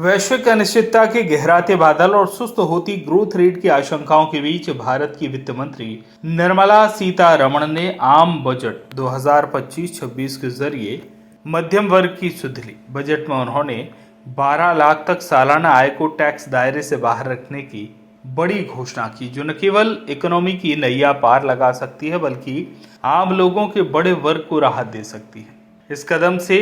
वैश्विक अनिश्चितता के गहराते बादल और सुस्त होती ग्रोथ रेट की आशंकाओं के बीच भारत की वित्त मंत्री निर्मला सीतारमण ने आम बजट 2025-26 के जरिए मध्यम वर्ग की सुध ली। बजट में उन्होंने 12 लाख तक सालाना आय को टैक्स दायरे से बाहर रखने की बड़ी घोषणा की, जो न केवल इकोनॉमी की नैया पार लगा सकती है बल्कि आम लोगों के बड़े वर्ग को राहत दे सकती है। इस कदम से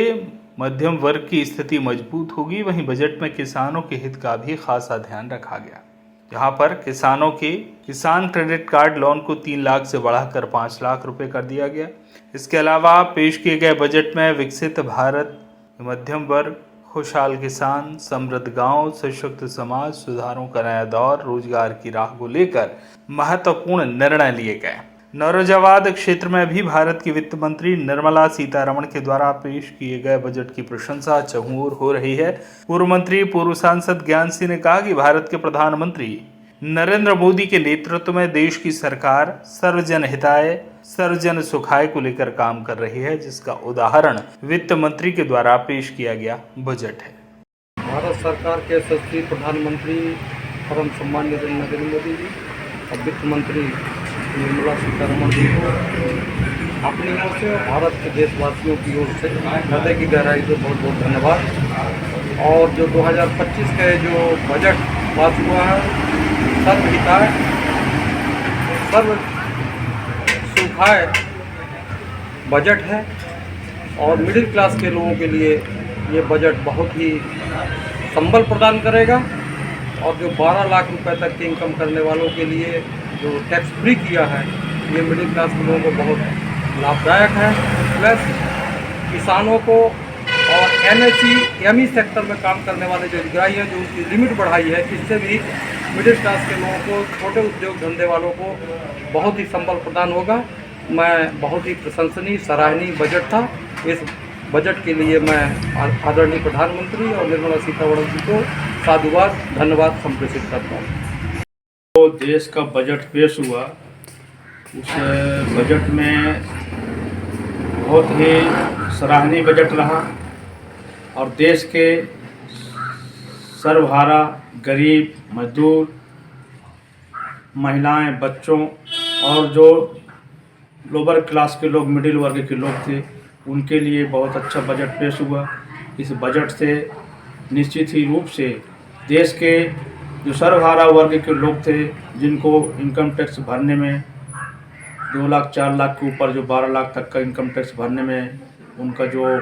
मध्यम वर्ग की स्थिति मजबूत होगी। वहीं बजट में किसानों के हित का भी खासा ध्यान रखा गया। यहाँ पर किसानों के किसान क्रेडिट कार्ड लोन को 3 लाख से बढ़ाकर 5 लाख रुपए कर दिया गया। इसके अलावा पेश किए गए बजट में विकसित भारत, मध्यम वर्ग, खुशहाल किसान, समृद्ध गांव, सशक्त समाज, सुधारों का नया दौर, रोजगार की राह को लेकर महत्वपूर्ण निर्णय लिए गए। नौरजावाद क्षेत्र में भी भारत की वित्त मंत्री निर्मला सीतारमण के द्वारा पेश किए गए बजट की प्रशंसा चहुओर हो रही है। पूर्व मंत्री, पूर्व सांसद ज्ञान सिंह ने कहा कि भारत के प्रधानमंत्री नरेंद्र मोदी के नेतृत्व में देश की सरकार सर्वजन हिताय, सर्वजन सुखाय को लेकर काम कर रही है, जिसका उदाहरण वित्त मंत्री के द्वारा पेश किया गया बजट है। भारत सरकार के यशस्वी प्रधानमंत्री परम सम्मान्य नरेंद्र मोदी जी और वित्त मंत्री निर्मला सीतारमण जी को अपनी ओर से और भारत के देशवासियों की ओर से हृदय की गहराई से बहुत बहुत धन्यवाद। और जो 2025 का जो बजट पास हुआ है, सर्वहिताय, सर्व सुखाय बजट है और मिडिल क्लास के लोगों के लिए ये बजट बहुत ही संबल प्रदान करेगा। और जो 12 लाख रुपए तक की इनकम करने वालों के लिए जो टैक्स फ्री किया है, ये मिडिल क्लास के लोगों को बहुत लाभदायक है। प्लस किसानों को और एमएसई सेक्टर में काम करने वाले जो हितग्राही हैं, जो उनकी लिमिट बढ़ाई है, इससे भी मिडिल क्लास के लोगों को, छोटे उद्योग धंधे वालों को बहुत ही संबल प्रदान होगा। मैं बहुत ही प्रशंसनीय, सराहनीय बजट था। इस बजट के लिए मैं आदरणीय प्रधानमंत्री और निर्मला सीतारमण जी को साधुवाद, धन्यवाद संप्रेषित करता हूँ। तो देश का बजट पेश हुआ, उस बजट में बहुत ही सराहनीय बजट रहा और देश के सर्वहारा गरीब, मजदूर, महिलाएं, बच्चों और जो लोअर क्लास के लोग, मिडिल वर्ग के लोग थे, उनके लिए बहुत अच्छा बजट पेश हुआ। इस बजट से निश्चित ही रूप से देश के जो सर्वहारा वर्ग के लोग थे, जिनको इनकम टैक्स भरने में 2 लाख 4 लाख के ऊपर जो 12 लाख तक का इनकम टैक्स भरने में उनका जो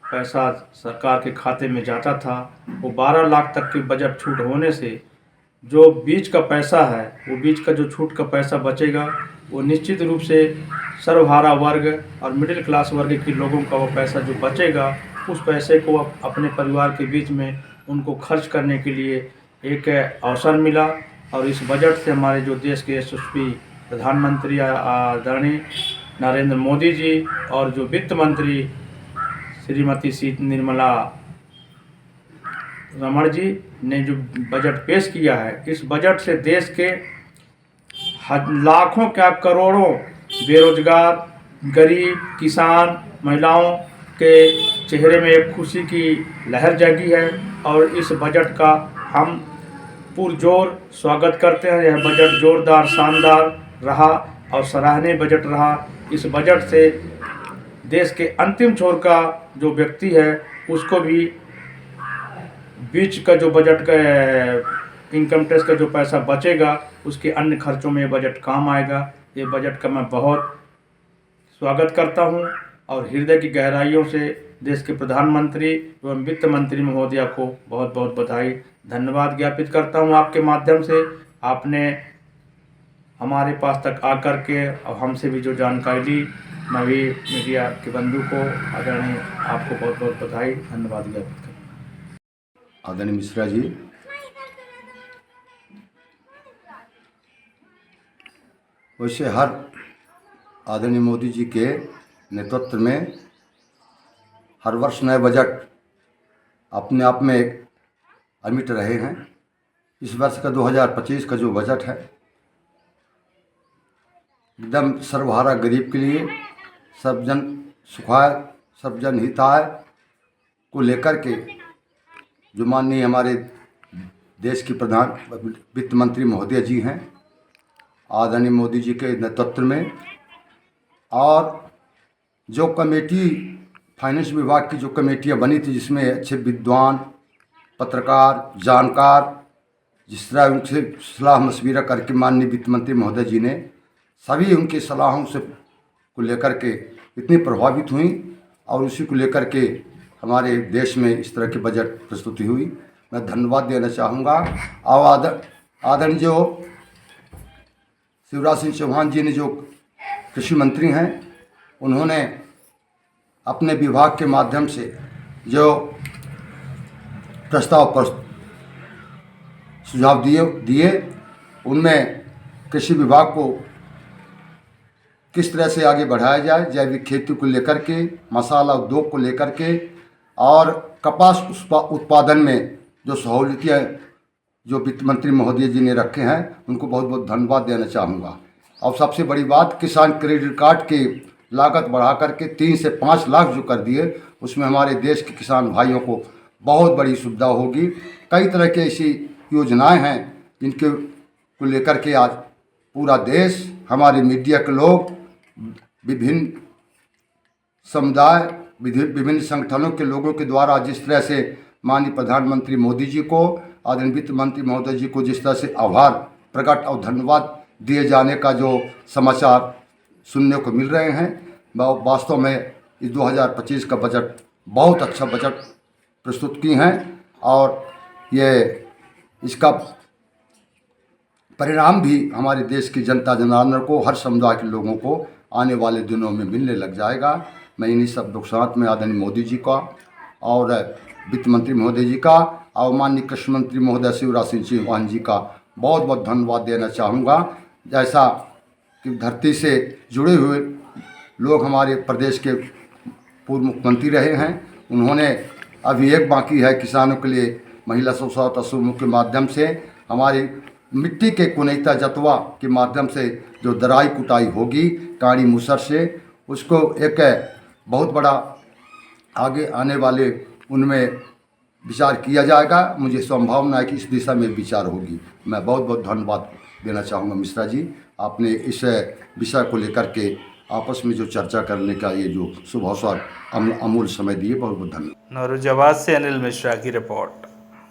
पैसा सरकार के खाते में जाता था, वो 12 लाख तक की बजट छूट होने से जो बीच का पैसा है, वो बीच का जो छूट का पैसा बचेगा, वो निश्चित रूप से सर्वहारा वर्ग और मिडिल क्लास वर्ग के लोगों का वो पैसा जो बचेगा, उस पैसे को अपने परिवार के बीच में उनको खर्च करने के लिए एक अवसर मिला। और इस बजट से हमारे जो देश के यशस्वी प्रधानमंत्री आदरणीय नरेंद्र मोदी जी और जो वित्त मंत्री श्रीमती निर्मला रमण जी ने जो बजट पेश किया है, इस बजट से देश के लाखों क्या करोड़ों बेरोजगार, गरीब, किसान, महिलाओं के चेहरे में एक खुशी की लहर जगी है और इस बजट का हम पुरजोर स्वागत करते हैं। यह बजट जोरदार, शानदार रहा और सराहनीय बजट रहा। इस बजट से देश के अंतिम छोर का जो व्यक्ति है, उसको भी बीच का जो बजट का इनकम टैक्स का जो पैसा बचेगा, उसके अन्य खर्चों में ये बजट काम आएगा। ये बजट का मैं बहुत स्वागत करता हूं और हृदय की गहराइयों से देश के प्रधानमंत्री एवं वित्त मंत्री महोदया को बहुत बहुत बधाई, धन्यवाद ज्ञापित करता हूं। आपके माध्यम से आपने हमारे पास तक आकर के और हमसे भी जो जानकारी ली, मैं भी मीडिया के बंधु को आदरणीय आपको बहुत बहुत बधाई, धन्यवाद ज्ञापित करता हूं। आदरणीय मिश्रा जी, वैसे हर आदरणीय मोदी जी के नेतृत्व में हर वर्ष नए बजट अपने आप में एक अमिट रहे हैं। इस वर्ष का 2025 का जो बजट है, एकदम सर्वहारा गरीब के लिए, सर्वजन सुखाय, सर्वजन हिताय को लेकर के जो माननीय हमारे देश की प्रधान वित्त मंत्री महोदय जी हैं, आदरणीय मोदी जी के नेतृत्व में, और जो कमेटी फाइनेंस विभाग की जो कमेटियां बनी थी, जिसमें अच्छे विद्वान, पत्रकार, जानकार, जिस तरह उनसे सलाह मशविरा करके माननीय वित्त मंत्री महोदय जी ने सभी उनकी सलाहों से को लेकर के इतनी प्रभावित हुई और उसी को लेकर के हमारे देश में इस तरह की बजट प्रस्तुति हुई। मैं धन्यवाद देना चाहूँगा। और आदरणीय जो शिवराज सिंह चौहान जी ने जो कृषि मंत्री हैं, उन्होंने अपने विभाग के माध्यम से जो प्रस्ताव पर सुझाव दिए उनमें कृषि विभाग को किस तरह से आगे बढ़ाया जाए, जैविक खेती को लेकर के, मसाला उद्योग को लेकर के, और कपास उत्पादन में जो सहूलियतें जो वित्त मंत्री महोदय जी ने रखे हैं, उनको बहुत बहुत धन्यवाद देना चाहूँगा। और सबसे बड़ी बात, किसान क्रेडिट कार्ड की लागत बढ़ा करके 3 से 5 लाख जो कर दिए, उसमें हमारे देश के किसान भाइयों को बहुत बड़ी सुविधा होगी। कई तरह की ऐसी योजनाएं हैं जिनके को लेकर के आज पूरा देश, हमारे मीडिया के लोग, विभिन्न समुदाय, विभिन्न संगठनों के लोगों के द्वारा जिस तरह से माननीय प्रधानमंत्री मोदी जी को, आदरणीय वित्त मंत्री महोदय जी को जिस तरह से आभार प्रकट और धन्यवाद दिए जाने का जो समाचार सुनने को मिल रहे हैं, वास्तव में इस 2025 का बजट बहुत अच्छा बजट प्रस्तुत की हैं, और ये इसका परिणाम भी हमारे देश की जनता जनार्दन को, हर समुदाय के लोगों को आने वाले दिनों में मिलने लग जाएगा। मैं इन्हीं सब लोग साथ में आदरणीय मोदी जी का और वित्त मंत्री महोदय जी का और माननीय कृषि मंत्री महोदय शिवराज सिंह चौहान जी का बहुत बहुत धन्यवाद देना चाहूँगा। जैसा कि धरती से जुड़े हुए लोग हमारे प्रदेश के पूर्व मुख्यमंत्री रहे हैं, उन्होंने अभी एक बाकी है किसानों के लिए महिला स्व सहायता समूह के माध्यम से हमारी मिट्टी के कुनैता जतवा के माध्यम से जो दराई कुटाई होगी काड़ी मूसर से, उसको एक बहुत बड़ा आगे आने वाले उनमें विचार किया जाएगा। मुझे संभावना है कि इस दिशा में विचार होगी। मैं बहुत बहुत धन्यवाद देना चाहूँगा मिश्रा जी, आपने इस विषय को लेकर के आपस में जो चर्चा करने का ये जो शुभ अवसर अमूल्य समय दिए, बहुत बहुत धन्यवाद। नौरुजाबाद से अनिल मिश्रा की रिपोर्ट।